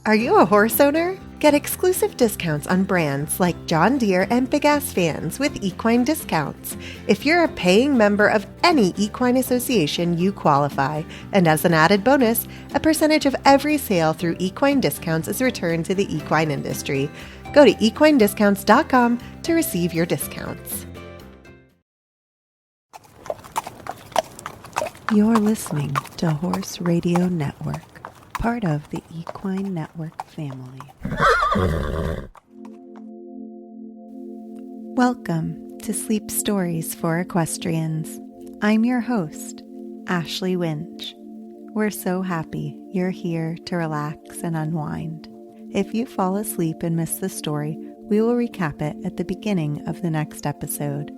Are you a horse owner? Get exclusive discounts on brands like John Deere and Big Ass Fans with equine discounts. If you're a paying member of any equine association, you qualify. And as an added bonus, a percentage of every sale through equine discounts is returned to the equine industry. Go to equinediscounts.com to receive your discounts. You're listening to Horse Radio Network, part of the Equine Network family. Welcome to Sleep Stories for Equestrians. I'm your host, Ashley Winch. We're so happy you're here to relax and unwind. If you fall asleep and miss the story, we will recap it at the beginning of the next episode.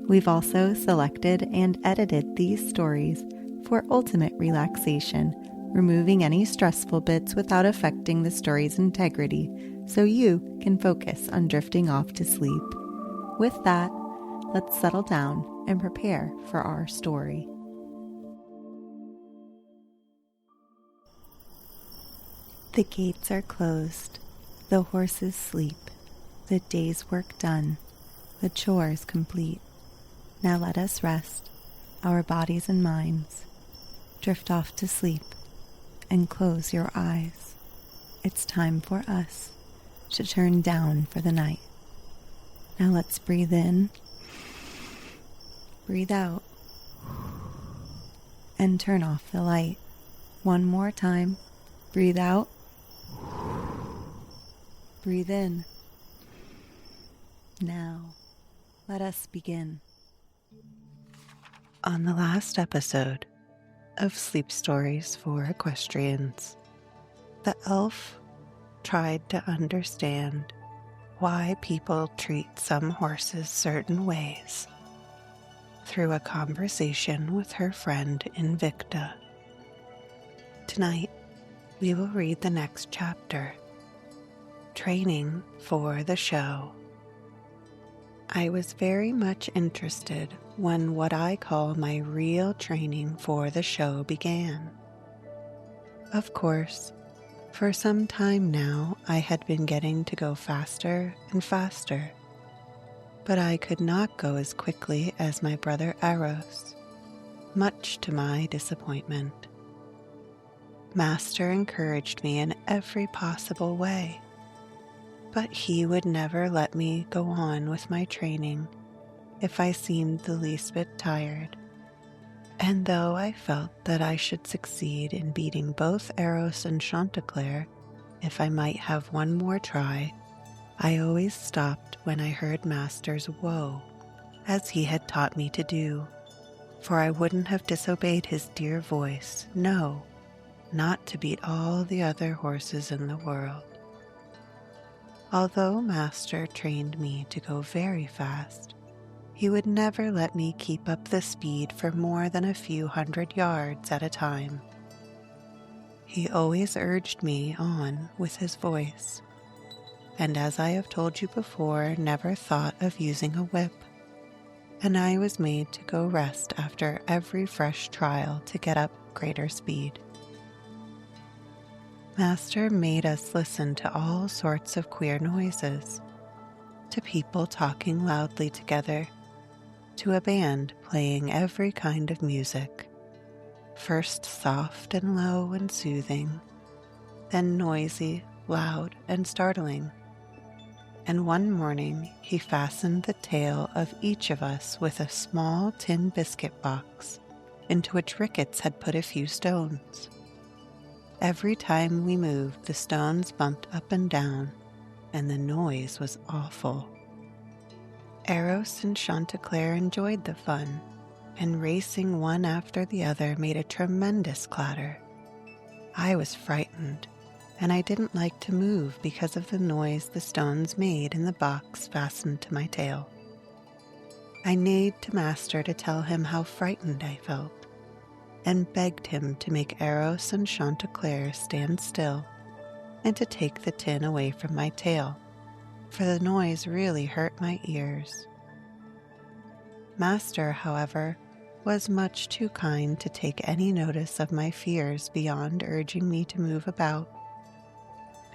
We've also selected and edited these stories for ultimate relaxation, removing any stressful bits without affecting the story's integrity, so you can focus on drifting off to sleep. With that, let's settle down and prepare for our story. The gates are closed, the horses sleep, the day's work done, the chores complete. Now let us rest, our bodies and minds. Drift off to sleep and close your eyes. It's time for us to turn down for the night. Now let's breathe in, breathe out, and turn off the light. One more time. Breathe out, breathe in. Now, let us begin. On the last episode of Sleep Stories for Equestrians, the elf tried to understand why people treat some horses certain ways through a conversation with her friend Invicta. Tonight, we will read the next chapter, Training for the Show. I was very much interested when what I call my real training for the show began. Of course, for some time now I had been getting to go faster and faster, but I could not go as quickly as my brother Eros, much to my disappointment. Master encouraged me in every possible way, but he would never let me go on with my training if I seemed the least bit tired. And though I felt that I should succeed in beating both Eros and Chanticleer if I might have one more try, I always stopped when I heard Master's whoa, as he had taught me to do, for I wouldn't have disobeyed his dear voice, no, not to beat all the other horses in the world. Although Master trained me to go very fast, he would never let me keep up the speed for more than a few 100 yards at a time. He always urged me on with his voice, and as I have told you before, never thought of using a whip, and I was made to go rest after every fresh trial to get up greater speed. Master made us listen to all sorts of queer noises, to people talking loudly together, to a band playing every kind of music, first soft and low and soothing, then noisy, loud, and startling. And one morning he fastened the tail of each of us with a small tin biscuit box into which Ricketts had put a few stones. Every time we moved, the stones bumped up and down, and the noise was awful. Eros and Chanticleer enjoyed the fun, and racing one after the other made a tremendous clatter. I was frightened, and I didn't like to move because of the noise the stones made in the box fastened to my tail. I neighed to Master to tell him how frightened I felt, and begged him to make Eros and Chanticleer stand still and to take the tin away from my tail, for the noise really hurt my ears. Master, however, was much too kind to take any notice of my fears beyond urging me to move about.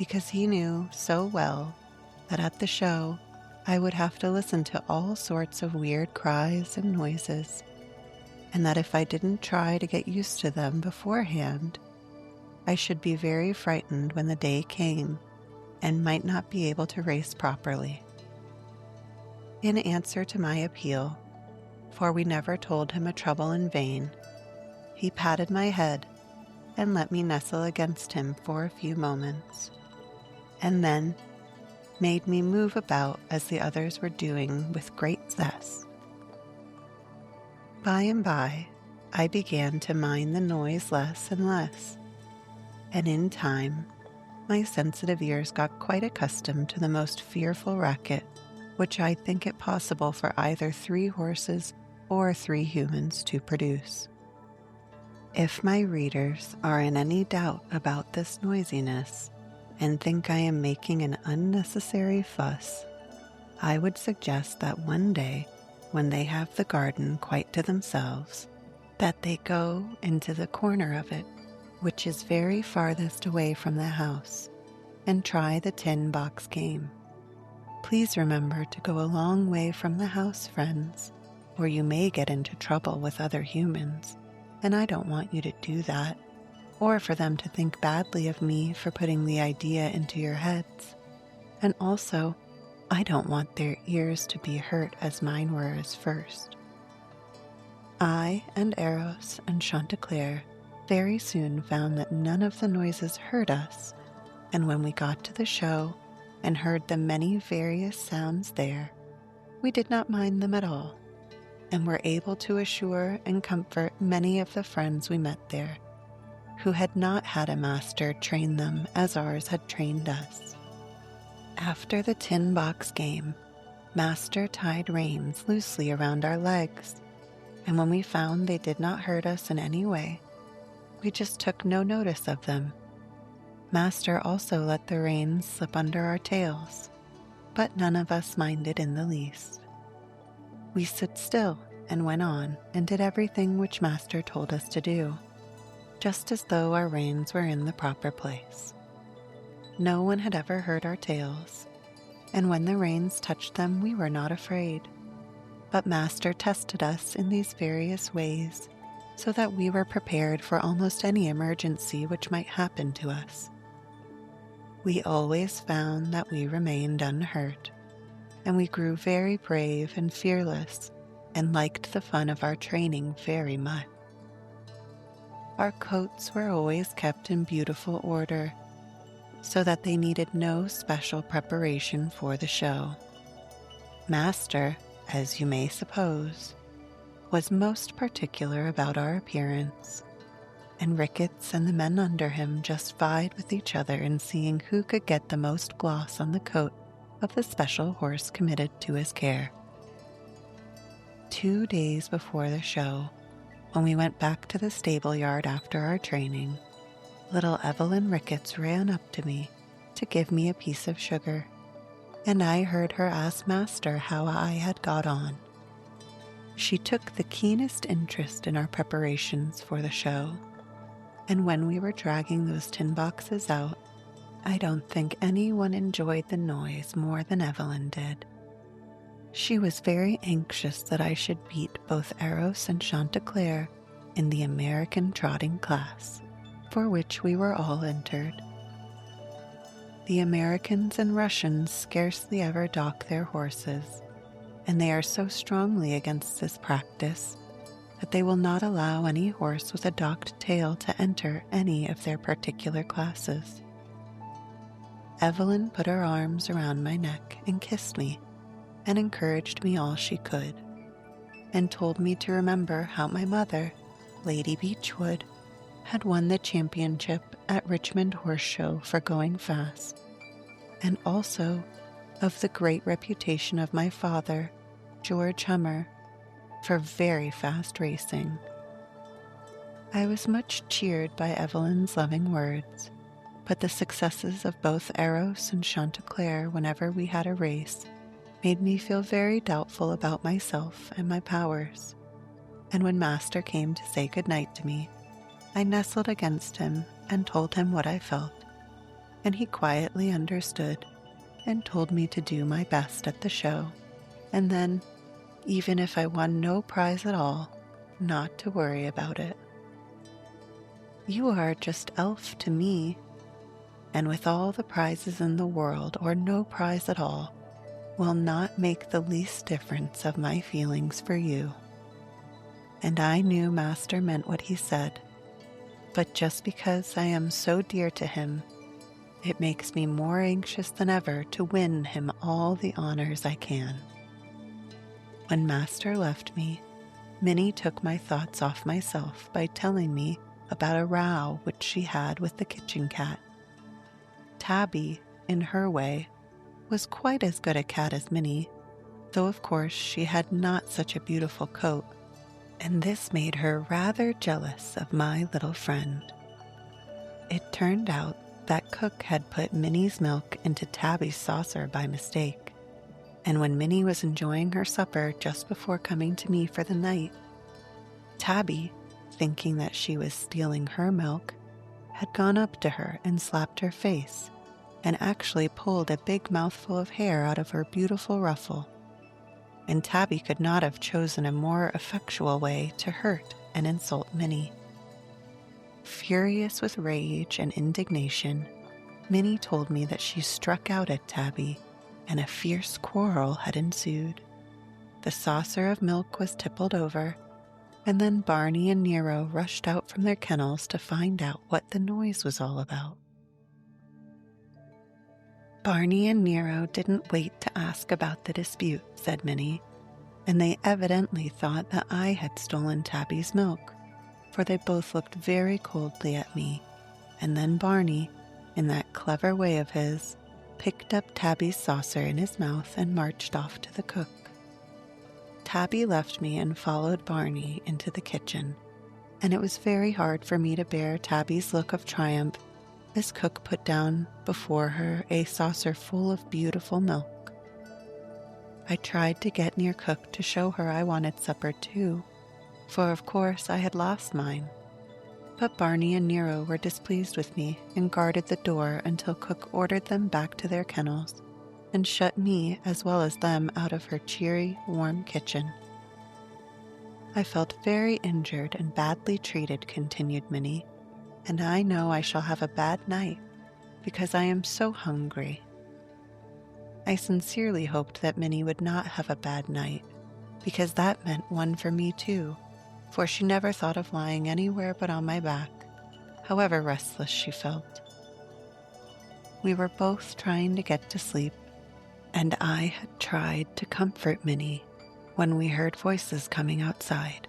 because he knew so well that at the show I would have to listen to all sorts of weird cries and noises, and that if I didn't try to get used to them beforehand, I should be very frightened when the day came and might not be able to race properly. In answer to my appeal, for we never told him a trouble in vain, he patted my head and let me nestle against him for a few moments, and then made me move about as the others were doing with great zest. By and by, I began to mind the noise less and less, and in time, my sensitive ears got quite accustomed to the most fearful racket which I think it possible for either 3 horses or 3 humans to produce. If my readers are in any doubt about this noisiness and think I am making an unnecessary fuss, I would suggest that one day, when they have the garden quite to themselves, that they go into the corner of it, which is very farthest away from the house, and try the tin box game. Please remember to go a long way from the house, friends, or you may get into trouble with other humans, and I don't want you to do that, or for them to think badly of me for putting the idea into your heads. And also, I don't want their ears to be hurt as mine were as first. I and Eros and Chanticleer very soon found that none of the noises hurt us, and when we got to the show and heard the many various sounds there, we did not mind them at all, and were able to assure and comfort many of the friends we met there, who had not had a master train them as ours had trained us. After the tin box game, Master tied reins loosely around our legs, and when we found they did not hurt us in any way, we just took no notice of them. Master also let the reins slip under our tails, but none of us minded in the least. We stood still and went on and did everything which Master told us to do, just as though our reins were in the proper place. No one had ever hurt our tails, and when the reins touched them we were not afraid. But Master tested us in these various ways so that we were prepared for almost any emergency which might happen to us. We always found that we remained unhurt, and we grew very brave and fearless and liked the fun of our training very much. Our coats were always kept in beautiful order, so that they needed no special preparation for the show. Master, as you may suppose, was most particular about our appearance, and Ricketts and the men under him just vied with each other in seeing who could get the most gloss on the coat of the special horse committed to his care. 2 days before the show, when we went back to the stable yard after our training, little Evelyn Ricketts ran up to me to give me a piece of sugar, and I heard her ask Master how I had got on. She took the keenest interest in our preparations for the show, and when we were dragging those tin boxes out, I don't think anyone enjoyed the noise more than Evelyn did. She was very anxious that I should beat both Eros and Chanticleer in the American trotting class, for which we were all entered. The Americans and Russians scarcely ever dock their horses, and they are so strongly against this practice that they will not allow any horse with a docked tail to enter any of their particular classes. Evelyn put her arms around my neck and kissed me, and encouraged me all she could, and told me to remember how my mother, Lady Beechwood, had won the championship at Richmond Horse Show for going fast, and also of the great reputation of my father, George Hummer, for very fast racing. I was much cheered by Evelyn's loving words, but the successes of both Eros and Chanticleer whenever we had a race made me feel very doubtful about myself and my powers, and when Master came to say good night to me, I nestled against him and told him what I felt. and he quietly understood and told me to do my best at the show, and then, even if I won no prize at all, not to worry about it. You are just elf to me, and with all the prizes in the world or no prize at all, will not make the least difference of my feelings for you. And I knew Master meant what he said, but just because I am so dear to him, it makes me more anxious than ever to win him all the honors I can. When Master left me, Minnie took my thoughts off myself by telling me about a row which she had with the kitchen cat. Tabby, in her way, was quite as good a cat as Minnie, though of course she had not such a beautiful coat, and this made her rather jealous of my little friend. It turned out that Cook had put Minnie's milk into Tabby's saucer by mistake, and when Minnie was enjoying her supper just before coming to me for the night, Tabby, thinking that she was stealing her milk, had gone up to her and slapped her face, and actually pulled a big mouthful of hair out of her beautiful ruffle. And Tabby could not have chosen a more effectual way to hurt and insult Minnie. Furious with rage and indignation, Minnie told me that she struck out at Tabby, and a fierce quarrel had ensued. The saucer of milk was tippled over, and then Barney and Nero rushed out from their kennels to find out what the noise was all about. Barney and Nero didn't wait to ask about the dispute, said Minnie, and they evidently thought that I had stolen Tabby's milk, for they both looked very coldly at me, and then Barney, in that clever way of his, picked up Tabby's saucer in his mouth and marched off to the cook. Tabby left me and followed Barney into the kitchen, and it was very hard for me to bear Tabby's look of triumph as Cook put down before her a saucer full of beautiful milk. I tried to get near Cook to show her I wanted supper too, for of course I had lost mine. But Barney and Nero were displeased with me and guarded the door until Cook ordered them back to their kennels and shut me as well as them out of her cheery, warm kitchen. I felt very injured and badly treated, continued Minnie, and I know I shall have a bad night because I am so hungry. I sincerely hoped that Minnie would not have a bad night, because that meant one for me too, for she never thought of lying anywhere but on my back, however restless she felt. We were both trying to get to sleep, and I had tried to comfort Minnie when we heard voices coming outside,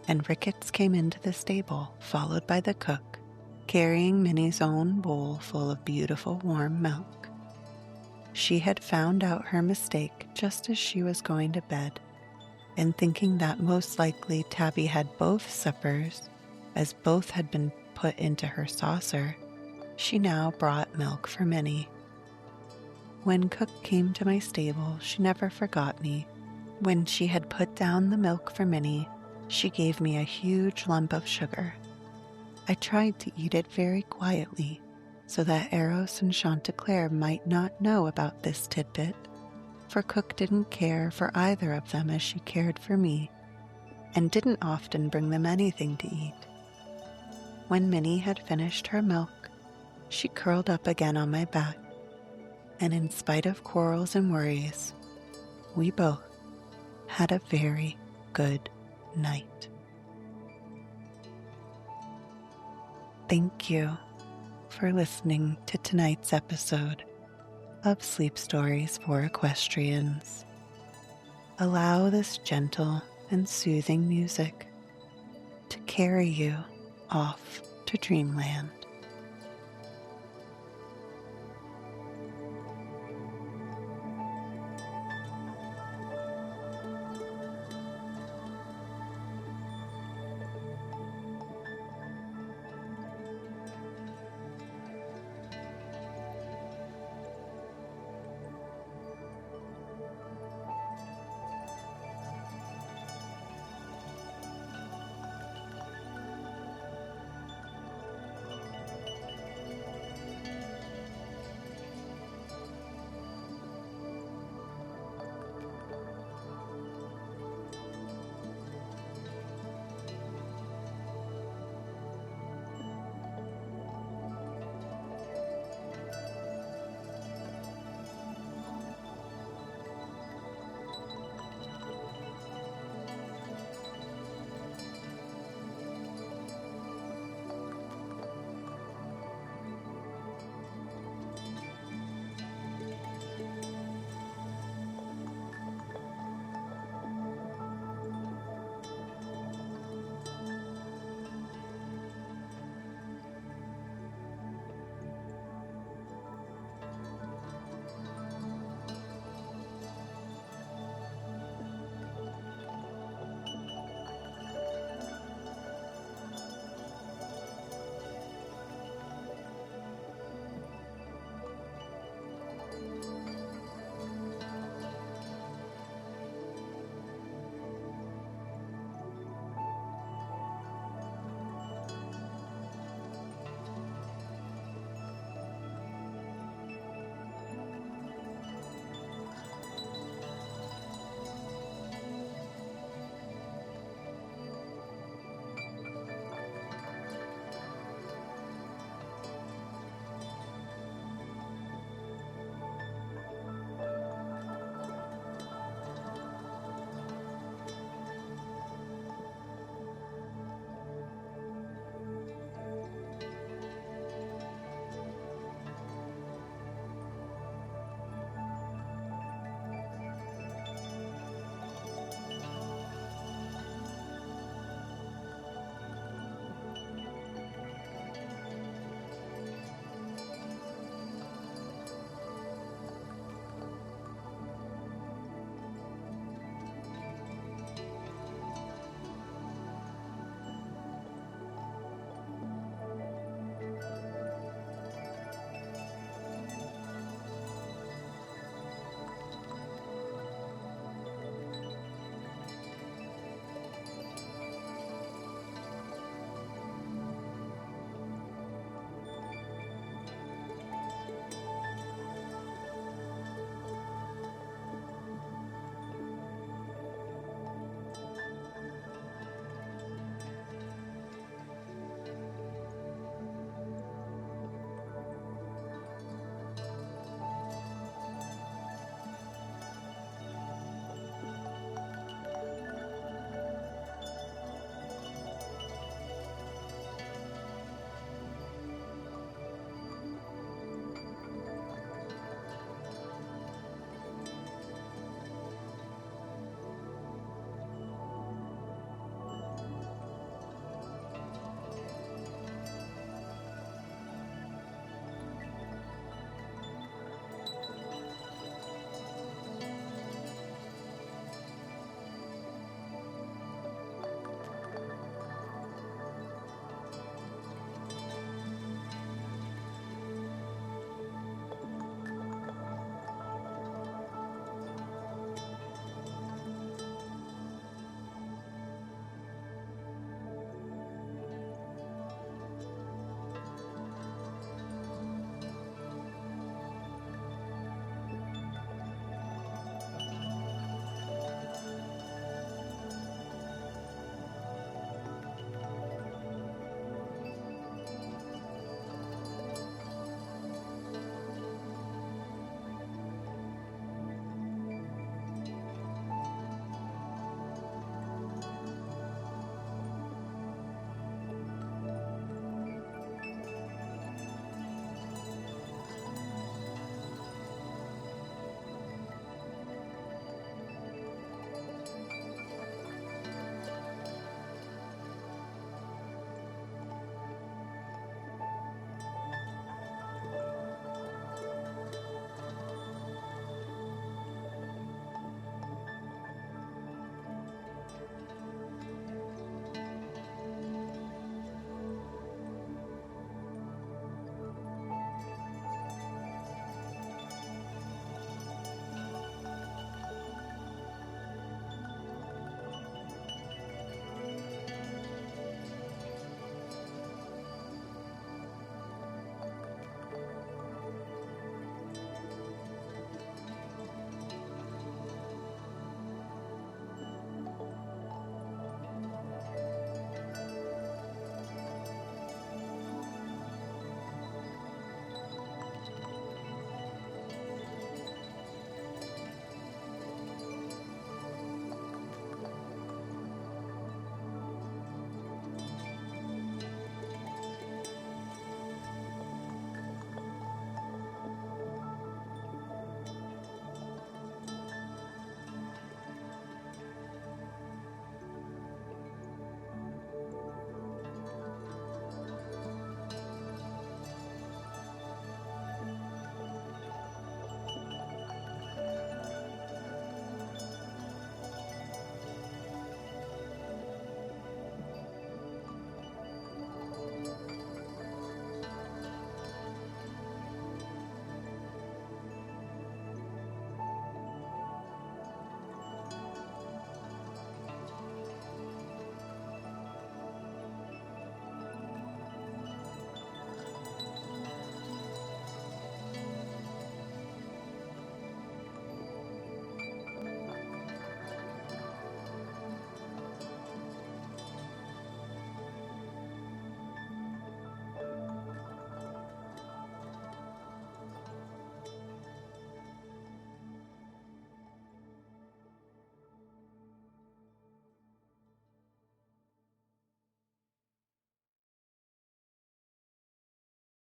and Ricketts came into the stable, followed by the cook, carrying Minnie's own bowl full of beautiful warm milk. She had found out her mistake just as she was going to bed, and thinking that most likely Tabby had both suppers, as both had been put into her saucer, she now brought milk for Minnie. When Cook came to my stable, she never forgot me. When she had put down the milk for Minnie, she gave me a huge lump of sugar. I tried to eat it very quietly, so that Eros and Chanticleer might not know about this tidbit, for Cook didn't care for either of them as she cared for me, and didn't often bring them anything to eat. When Minnie had finished her milk, she curled up again on my back, and in spite of quarrels and worries, we both had a very good night. Thank you for listening to tonight's episode of Sleep Stories for Equestrians. Allow this gentle and soothing music to carry you off to dreamland.